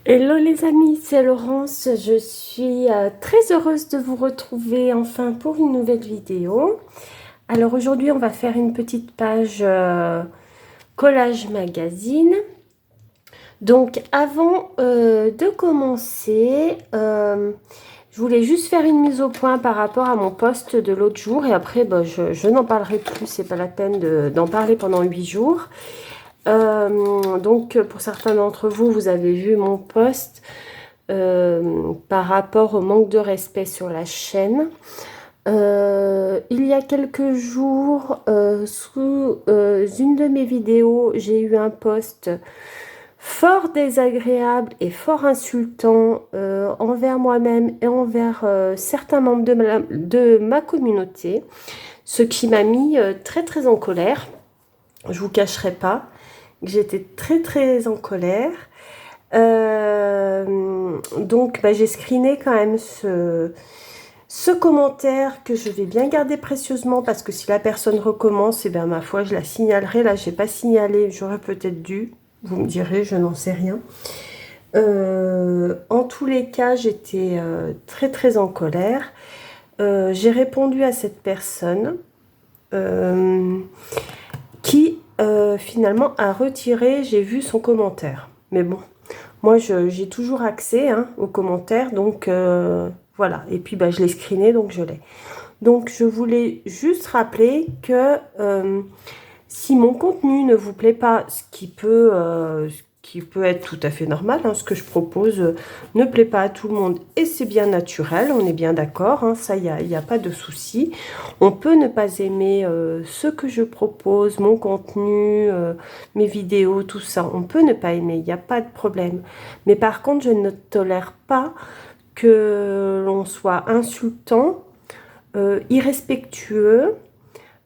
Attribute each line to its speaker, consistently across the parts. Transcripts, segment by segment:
Speaker 1: Hello les amis, c'est Laurence. Je suis très heureuse de vous retrouver enfin pour une nouvelle vidéo. Alors aujourd'hui, on va faire une petite page collage magazine. Donc avant de commencer, je voulais juste faire une mise au point par rapport à mon post de l'autre jour. Et après, je n'en parlerai plus, c'est pas la peine d'en parler pendant 8 jours. Donc pour certains d'entre vous, vous avez vu mon post par rapport au manque de respect sur la chaîne. Il y a quelques jours, sous une de mes vidéos, j'ai eu un post fort désagréable et fort insultant envers moi-même et envers certains membres de ma communauté, ce qui m'a mis très très en colère. Je vous cacherai pas que j'étais très en colère. Donc j'ai screené quand même ce commentaire que je vais bien garder précieusement, parce que si la personne recommence, et bien ma foi je la signalerai. Là j'ai pas signalé, j'aurais peut-être dû, vous me direz, je n'en sais rien. En tous les cas, j'étais très en colère. J'ai répondu à cette personne qui finalement a retiré, j'ai vu son commentaire. Mais bon, moi j'ai toujours accès aux commentaires, donc voilà. Et puis je l'ai screené, donc je l'ai. Donc je voulais juste rappeler que si mon contenu ne vous plaît pas, ce qui peut être tout à fait normal, ce que je propose ne plaît pas à tout le monde, et c'est bien naturel, on est bien d'accord, ça, il n'y a pas de souci. On peut ne pas aimer ce que je propose, mon contenu, mes vidéos, tout ça, on peut ne pas aimer, il n'y a pas de problème. Mais par contre, je ne tolère pas que l'on soit insultant, irrespectueux,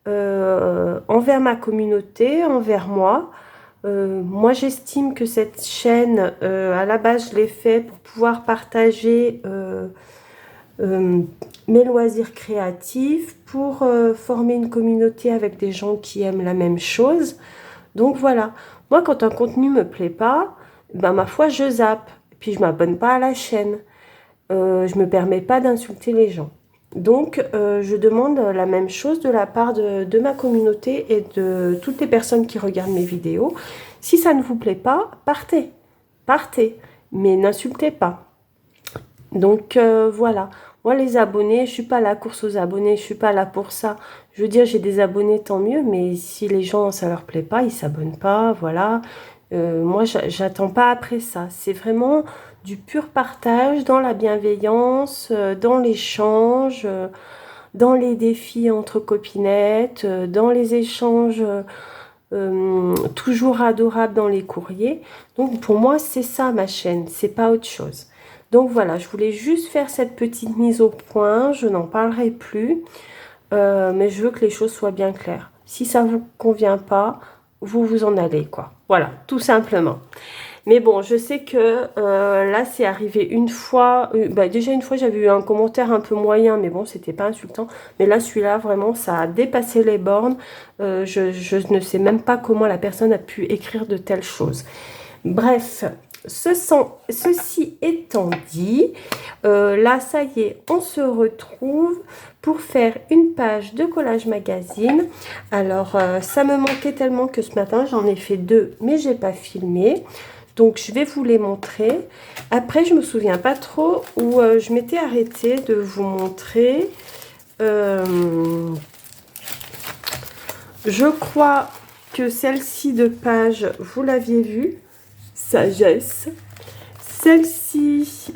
Speaker 1: envers ma communauté, envers moi. Moi, j'estime que cette chaîne, à la base, je l'ai fait pour pouvoir partager mes loisirs créatifs, pour former une communauté avec des gens qui aiment la même chose. Donc voilà, moi, quand un contenu me plaît pas, ma foi, je zappe. Puis je m'abonne pas à la chaîne. Je me permets pas d'insulter les gens. Donc, je demande la même chose de la part de ma communauté et de toutes les personnes qui regardent mes vidéos. Si ça ne vous plaît pas, partez. Partez. Mais n'insultez pas. Donc, voilà. Moi, les abonnés, je suis pas à la course aux abonnés. Je suis pas là pour ça. Je veux dire, j'ai des abonnés, tant mieux. Mais si les gens, ça leur plaît pas, ils s'abonnent pas. Voilà. Moi, j'attends pas après ça. C'est vraiment du pur partage, dans la bienveillance, dans l'échange, dans les défis entre copinettes, dans les échanges toujours adorables dans les courriers. Donc pour moi, c'est ça ma chaîne, c'est pas autre chose. Donc voilà, je voulais juste faire cette petite mise au point, je n'en parlerai plus, mais je veux que les choses soient bien claires. Si ça vous convient pas, vous vous en allez, quoi. Voilà, tout simplement. Mais bon, je sais que là, c'est arrivé une fois. Déjà, une fois, j'avais eu un commentaire un peu moyen, mais bon, c'était pas insultant. Mais là, celui-là, vraiment, ça a dépassé les bornes. Je ne sais même pas comment la personne a pu écrire de telles choses. Bref, ceci étant dit, là, ça y est, on se retrouve pour faire une page de collage magazine. Alors, ça me manquait tellement que ce matin, j'en ai fait 2, mais j'ai pas filmé. Donc, je vais vous les montrer. Après, je me souviens pas trop où je m'étais arrêtée de vous montrer. Je crois que celle-ci de page, vous l'aviez vue. Sagesse. Celle-ci,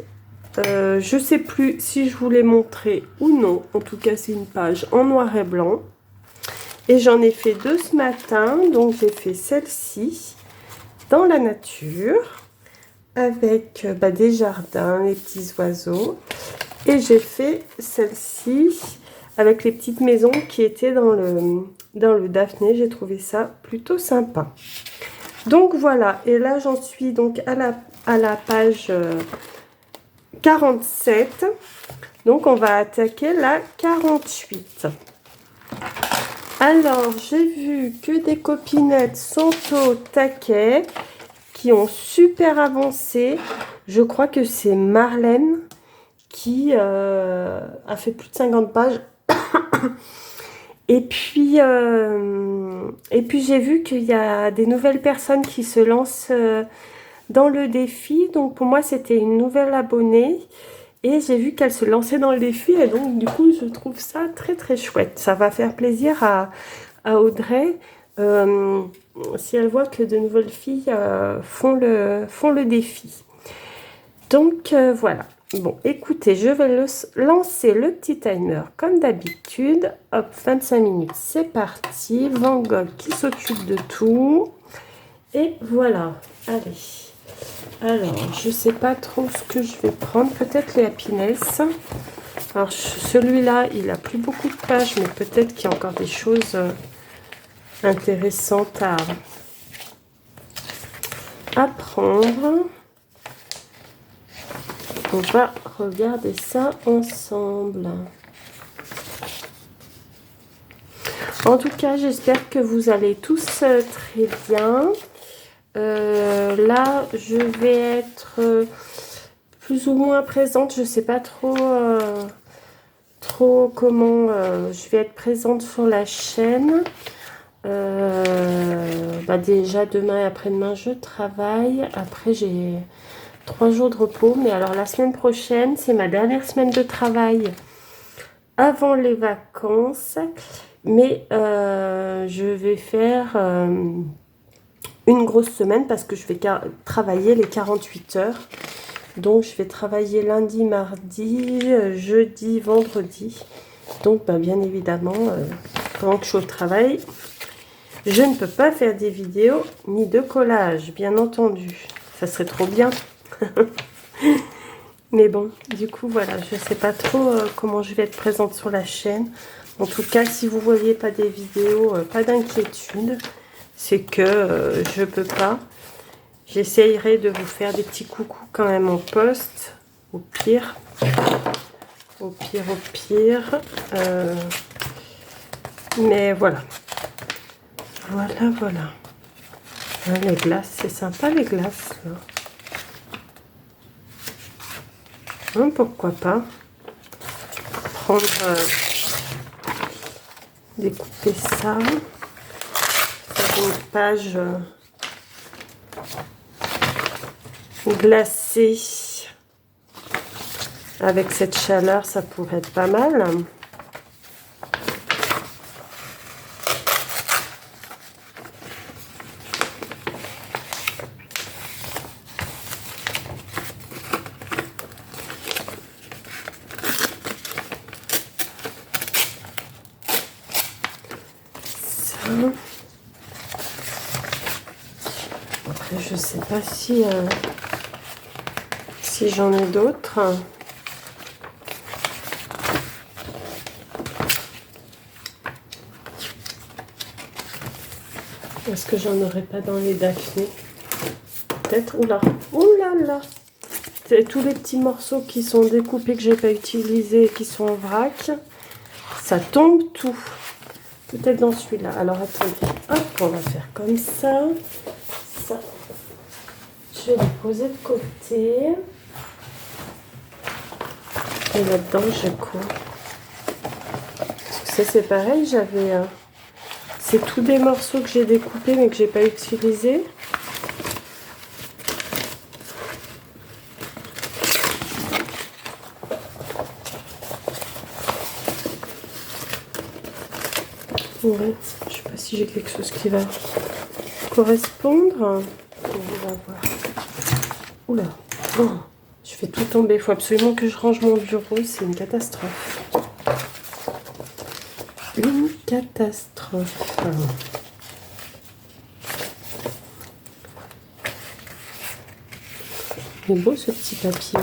Speaker 1: je sais plus si je vous l'ai montré ou non. En tout cas, c'est une page en noir et blanc. Et j'en ai fait 2 ce matin. Donc, j'ai fait celle-ci dans la nature avec des jardins, les petits oiseaux. Et j'ai fait celle-ci avec les petites maisons qui étaient dans le Daphné. J'ai trouvé ça plutôt sympa. Donc voilà, et là j'en suis donc à la page 47. Donc on va attaquer la 48. Alors j'ai vu que des copinettes sont au taquet, qui ont super avancé. Je crois que c'est Marlène qui a fait plus de 50 pages. Et puis j'ai vu qu'il y a des nouvelles personnes qui se lancent dans le défi. Donc pour moi, c'était une nouvelle abonnée. Et j'ai vu qu'elle se lançait dans le défi. Et donc du coup, je trouve ça très très chouette. Ça va faire plaisir à Audrey. Si elle voit que de nouvelles filles font le défi. Donc voilà. Bon, écoutez, je vais lancer le petit timer comme d'habitude. Hop, 25 minutes, c'est parti. Van Gogh qui s'occupe de tout. Et voilà, allez. Alors, je sais pas trop ce que je vais prendre. Peut-être les Happiness. Alors, celui-là, il a plus beaucoup de pages, mais peut-être qu'il y a encore des choses intéressantes à prendre. On va regarder ça ensemble. En tout cas, j'espère que vous allez tous très bien. Là, je vais être plus ou moins présente. Je ne sais pas trop comment je vais être présente sur la chaîne. Déjà, demain et après-demain, je travaille. Après, j'ai 3 jours de repos, mais alors la semaine prochaine, c'est ma dernière semaine de travail avant les vacances. Mais je vais faire une grosse semaine parce que je vais travailler les 48 heures. Donc, je vais travailler lundi, mardi, jeudi, vendredi. Donc, bien évidemment, pendant que je suis au travail, je ne peux pas faire des vidéos ni de collage, bien entendu. Ça serait trop bien. Mais bon, du coup, voilà, je ne sais pas trop comment je vais être présente sur la chaîne. En tout cas, si vous ne voyez pas des vidéos, pas d'inquiétude. C'est que je ne peux pas. J'essayerai de vous faire des petits coucous quand même en poste. Au pire. Au pire, au pire. Mais voilà. Voilà, voilà. Hein, les glaces, c'est sympa les glaces, là. Hein, pourquoi pas prendre, découper ça, faire une page glacée avec cette chaleur, ça pourrait être pas mal. Après, je sais pas si j'en ai d'autres. Est-ce que j'en aurais pas dans les Daphné? Peut-être. Oula, oulala. C'est tous les petits morceaux qui sont découpés que j'ai pas utilisés, qui sont en vrac. Ça tombe tout. Peut-être dans celui-là. Alors attendez. Hop, on va faire comme ça. Ça. Je vais les poser de côté. Et là-dedans, j'ai quoi? Parce que ça, c'est pareil. J'avais... c'est tous des morceaux que j'ai découpés mais que j'ai pas utilisés. Ouais, je sais pas si j'ai quelque chose qui va correspondre. On va voir. Oula, oh, je fais tout tomber. Il faut absolument que je range mon bureau. C'est une catastrophe. Une catastrophe. Il est beau ce petit papier.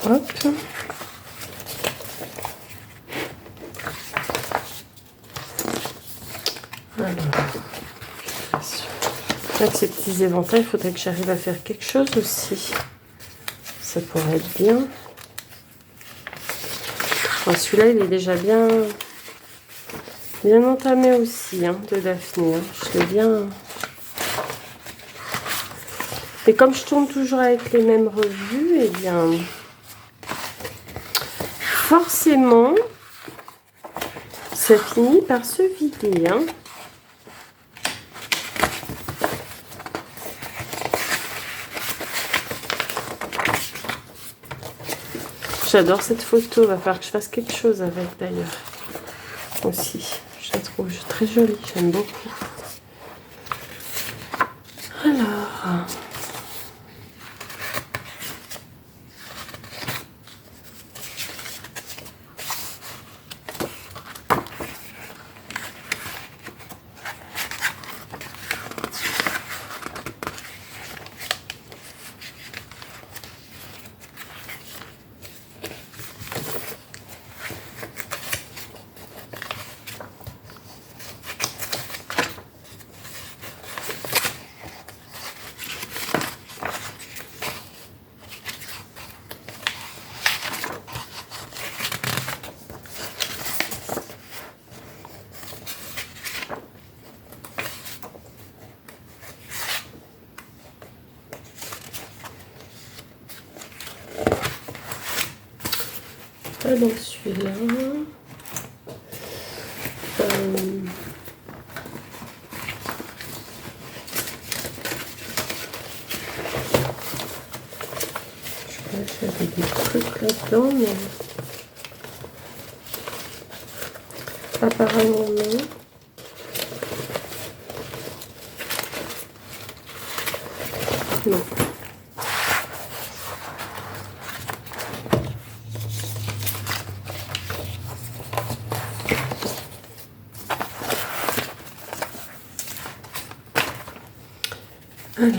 Speaker 1: Hop. Alors, avec ces petits éventails, il faudrait que j'arrive à faire quelque chose aussi. Ça pourrait être bien. Enfin, celui-là, il est déjà bien entamé aussi, hein, de Daphné. Hein. Je l'ai bien... Et comme je tourne toujours avec les mêmes revues, eh bien, forcément, ça finit par se vider. Hein. J'adore cette photo. Il va falloir que je fasse quelque chose avec d'ailleurs. Aussi. Je la trouve très jolie. J'aime beaucoup. Alors... donc celui-là. Je crois que j'avais des trucs là-dedans, mais apparemment non. Non. Alors,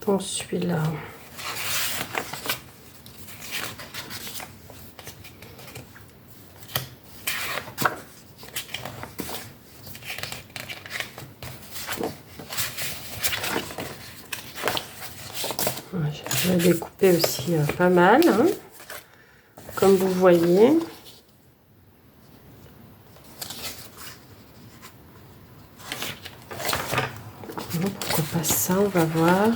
Speaker 1: dans celui-là, j'ai découpé aussi pas mal, hein, comme vous voyez. Pourquoi pas ça, on va voir.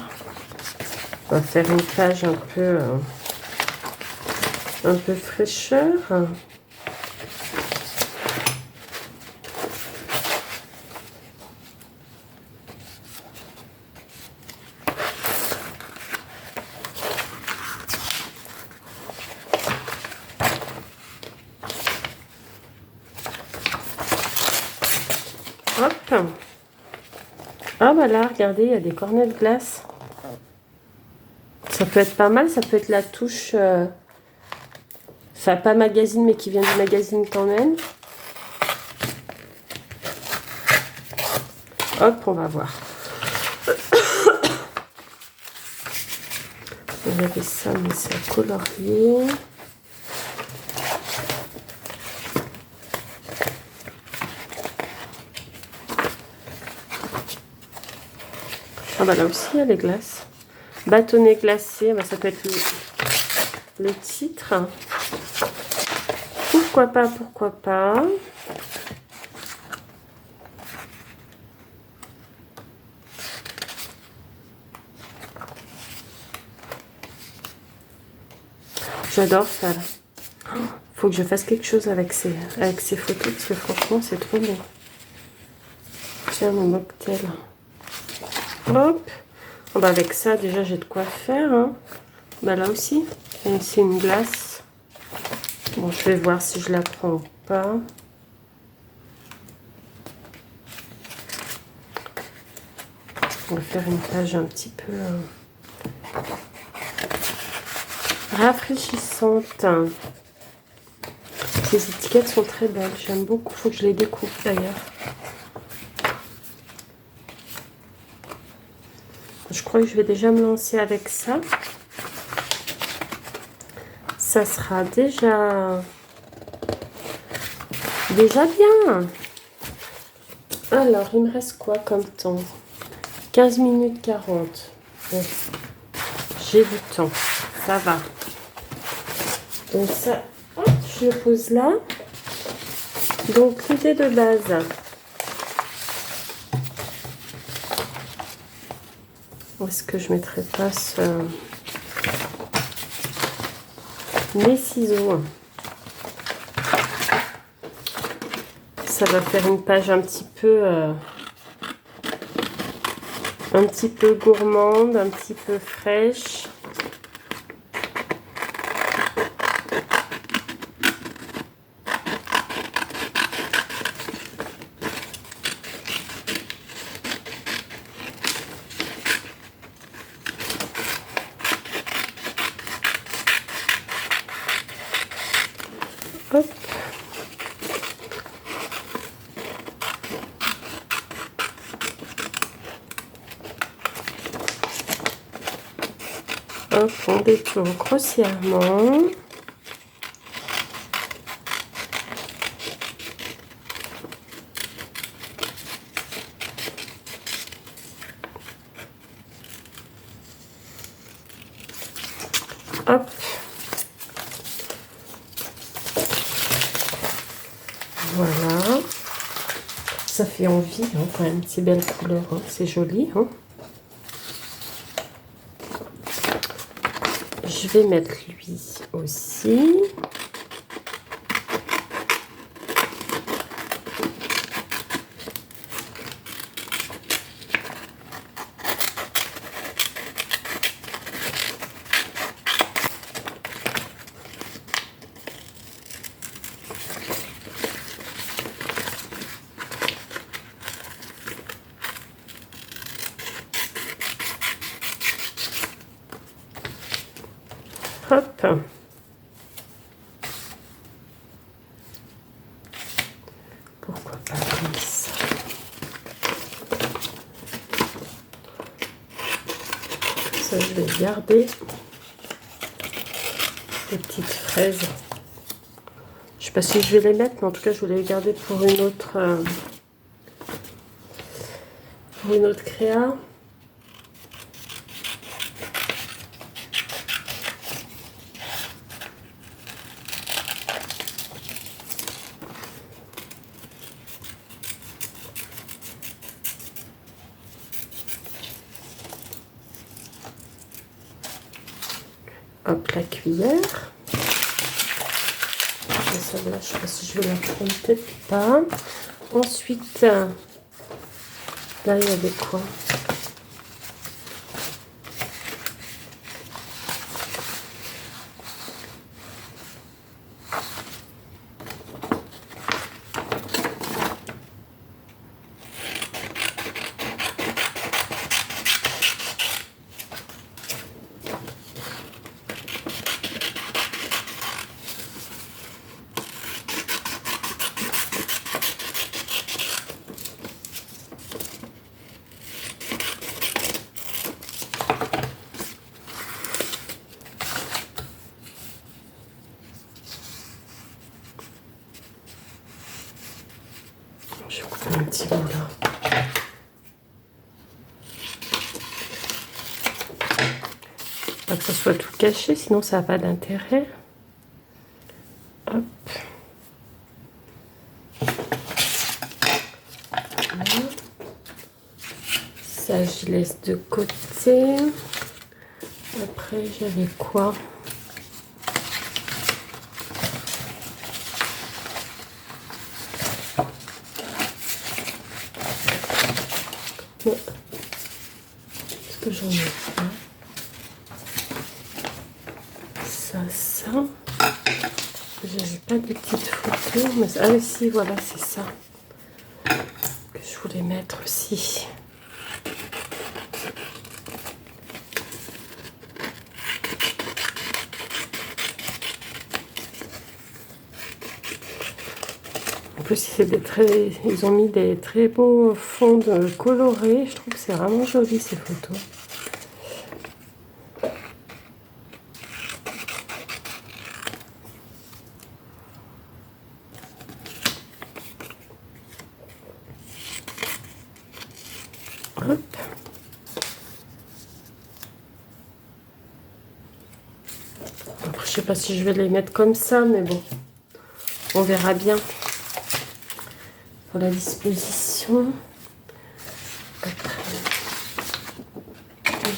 Speaker 1: On va faire une page un peu fraîcheur. Hop. Ah bah là, regardez, il y a des cornets de glace. Ça peut être pas mal, ça peut être la touche... Enfin, pas magazine, mais qui vient du magazine quand même. Hop, on va voir. Il y avait ça, mais c'est à colorier. Ah bah là aussi, il y a les glaces. Bâtonnet glacé, bah ça peut être le titre. Pourquoi pas, pourquoi pas. J'adore ça. Faut que je fasse quelque chose avec ces photos, parce que franchement, c'est trop beau. Tiens, mon mocktail. Hop. Oh bah avec ça, déjà, j'ai de quoi faire. Hein. Bah là aussi, c'est une glace. Bon, je vais voir si je la prends ou pas. On va faire une page un petit peu rafraîchissante. Ces étiquettes sont très belles. J'aime beaucoup. Il faut que je les découpe d'ailleurs. Je crois que je vais déjà me lancer avec ça. Ça sera déjà bien. Alors, il me reste quoi comme temps? 15 minutes 40. Bon, j'ai du temps. Ça va. Donc ça, hop, je le pose là. Donc l'idée de base, où est-ce que je mettrais pas mes ciseaux? Ça va faire une page un petit peu gourmande, un petit peu fraîche. Hop. Hop, on détourne grossièrement. Hop. Voilà. Ça fait envie, hein, quand même, ces belles couleurs, hein. C'est joli. Hein. Je vais mettre lui aussi. Hop. Pourquoi pas comme ça? Ça, je vais garder les petites fraises. Je sais pas si je vais les mettre, mais en tout cas, je voulais les garder pour une autre créa. Hop, la cuillère. Celle-là, je sais pas si je vais la prendre, peut-être pas. Ensuite, là, il y avait quoi? Je vais couper un petit bout là. Pas que ça soit tout caché, sinon ça n'a pas d'intérêt. Hop. Voilà. Ça, je laisse de côté. Après, j'avais quoi? Est-ce que j'en ai pas? Ça. J'avais pas de petites photos, mais ah oui, si, voilà, c'est ça que je voulais mettre aussi. En plus, ils ont mis des très beaux fonds colorés. Je trouve que c'est vraiment joli ces photos. Hop. Après, sais pas si je vais les mettre comme ça, mais bon, on verra bien pour la disposition. Après,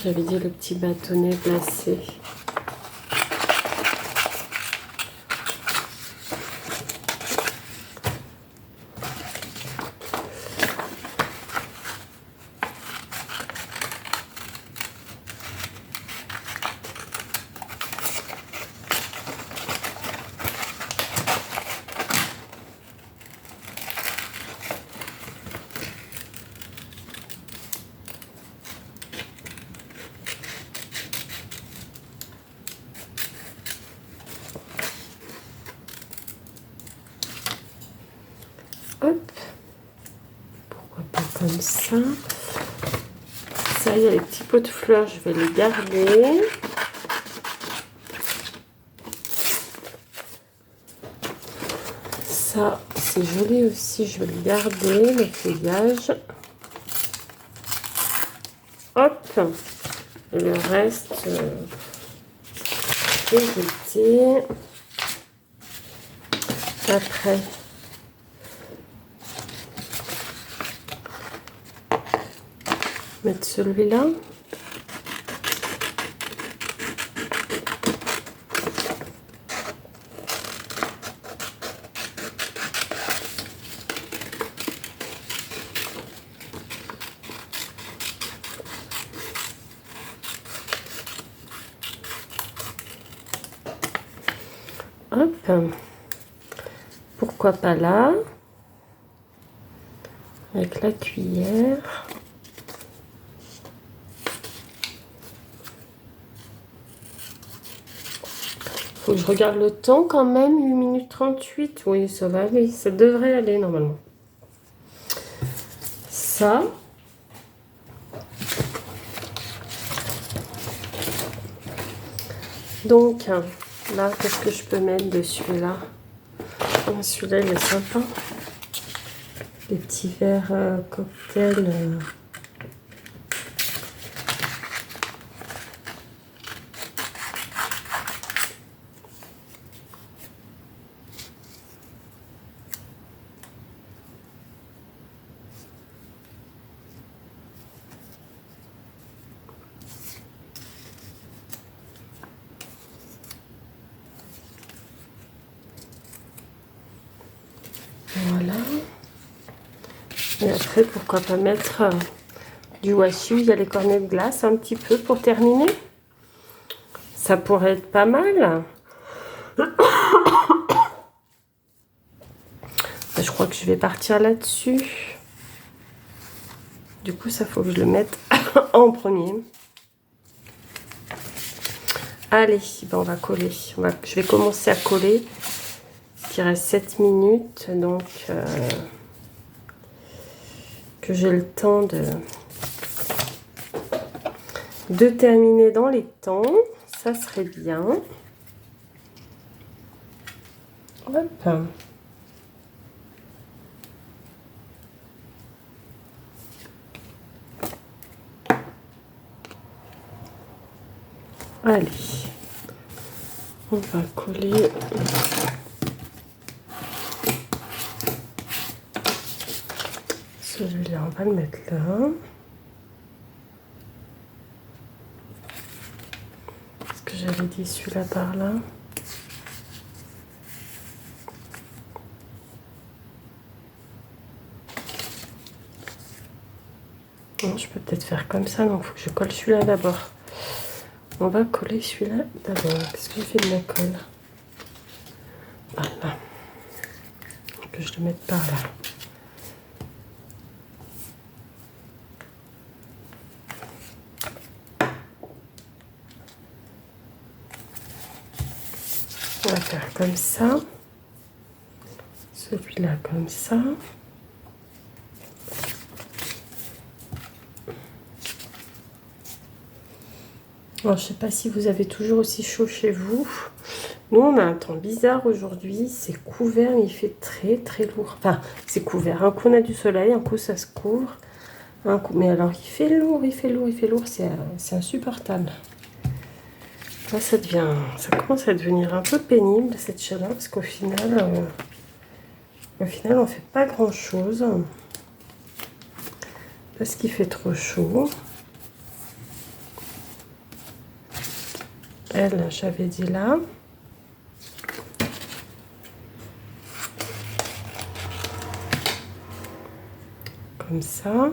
Speaker 1: j'avais dit le petit bâtonnet glacé. Hop, pourquoi pas comme ça. Ça, il y a les petits pots de fleurs, je vais les garder. Ça, c'est joli aussi, je vais le garder, le feuillage. Hop, et le reste, je vais jeter. Après, mettre celui-là. Hop, pourquoi pas là, avec la cuillère. Faut que je regarde le temps quand même, 8 minutes 38. Oui, ça va aller, ça devrait aller normalement. Ça. Donc, là, qu'est-ce que je peux mettre de celui-là? Celui-là, il est sympa. Les petits verres cocktail. Voilà. Et après, pourquoi pas mettre du washi. Il y a les cornets de glace un petit peu pour terminer. Ça pourrait être pas mal. Je crois que je vais partir là-dessus. Du coup, ça faut que je le mette en premier. Allez, ben on va coller. Je vais commencer à coller. Il reste 7 minutes, donc que j'ai le temps de terminer dans les temps. Ça serait bien. Hop. Allez, on va coller. Celui-là, on va le mettre là. Est-ce que j'avais dit celui-là par là? Non, je peux peut-être faire comme ça, donc il faut que je colle celui-là d'abord. On va coller celui-là d'abord. Qu'est-ce que j'ai fait de la colle? Voilà. Que je le mette par là. On va faire comme ça. Celui-là comme ça. Alors, je ne sais pas si vous avez toujours aussi chaud chez vous. Nous, on a un temps bizarre aujourd'hui. C'est couvert, mais il fait très très lourd. Enfin, c'est couvert. Un coup, on a du soleil, un coup, ça se couvre. Un coup, mais alors, il fait lourd, il fait lourd, il fait lourd. C'est insupportable. Là, ça commence à devenir un peu pénible cette chaleur parce qu'au final, on fait pas grand chose parce qu'il fait trop chaud. Elle, j'avais dit là. Comme ça.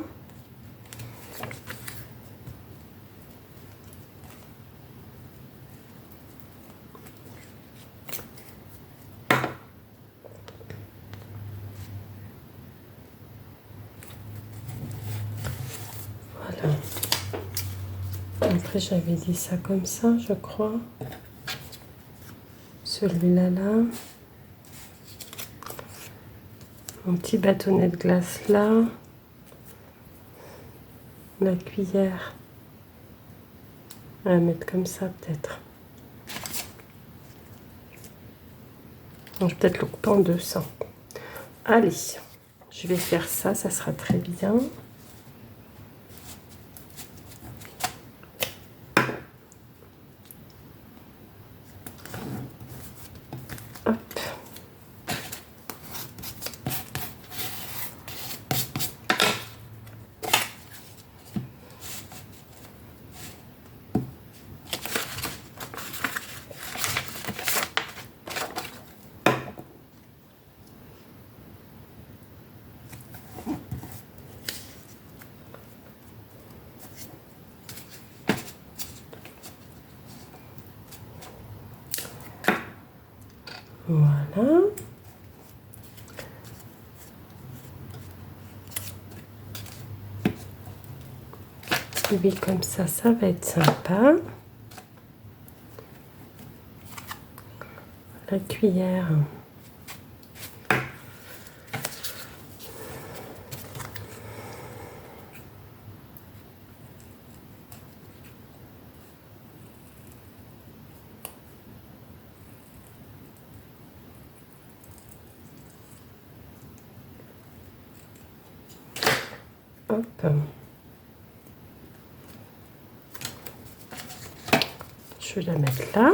Speaker 1: Voilà. Après, j'avais dit ça comme ça, je crois. Celui-là, là. Mon petit bâtonnet de glace là. La cuillère. On va la mettre comme ça, peut-être. Je vais peut-être le couper en deux, ça. Allez, je vais faire ça, ça sera très bien. Hop. Voilà. Oui, comme ça va être sympa. La cuillère. Hop. Je vais la mettre là.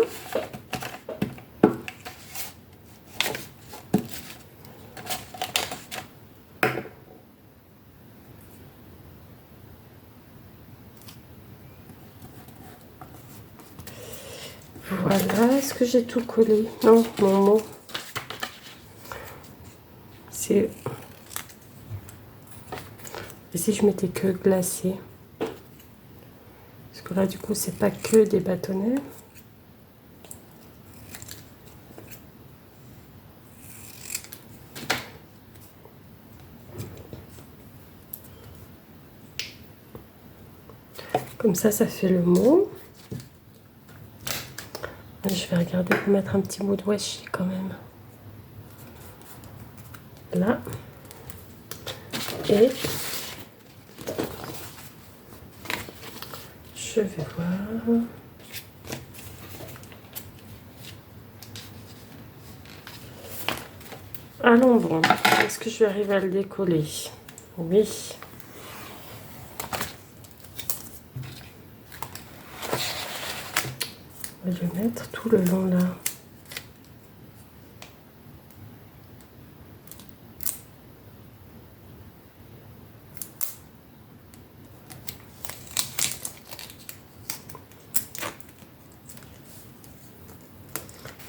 Speaker 1: Voilà, est-ce que j'ai tout collé? Non, mon mot. C'est... Et si je mettais que glacé? Parce que là, du coup, c'est pas que des bâtonnets. Comme ça fait le mot. Je vais regarder pour mettre un petit mot de washi quand même. Là. Et je vais voir. Allons bon. Est-ce que je vais arriver à le décoller? Oui. Je vais le mettre tout le long là.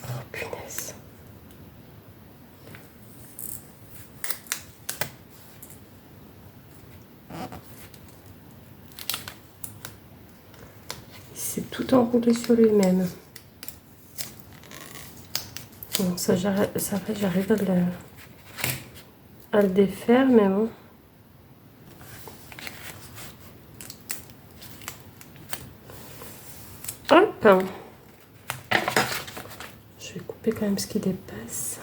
Speaker 1: Oh punaise. C'est tout enroulé sur lui-même. Bon, ça va, j'arrive à le défaire, mais bon. Hop. Je vais couper quand même ce qui dépasse.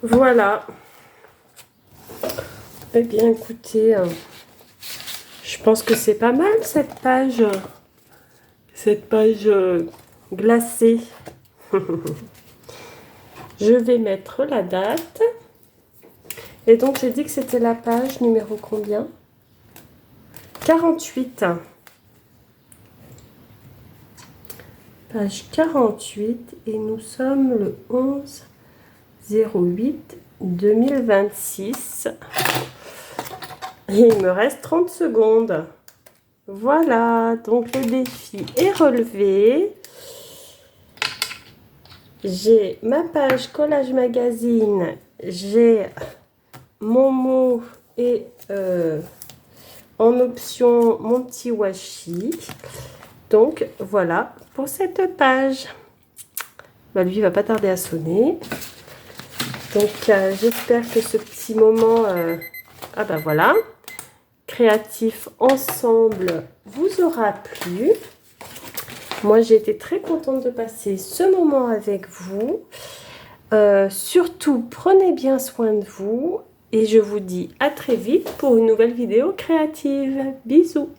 Speaker 1: Voilà. Eh bien, écoutez, je pense que c'est pas mal cette page. Cette page glacée. Je vais mettre la date. Et donc, j'ai dit que c'était la page numéro combien? 48. Page 48 et nous sommes le 11/08/2026. Et il me reste 30 secondes. Voilà, donc le défi est relevé. J'ai ma page collage magazine, j'ai mon mot et en option mon petit washi. Donc voilà pour cette page. Bah, lui il va pas tarder à sonner. Donc j'espère que ce petit moment, ah bah voilà, créatif ensemble vous aura plu. Moi j'ai été très contente de passer ce moment avec vous. Surtout prenez bien soin de vous et je vous dis à très vite pour une nouvelle vidéo créative. Bisous.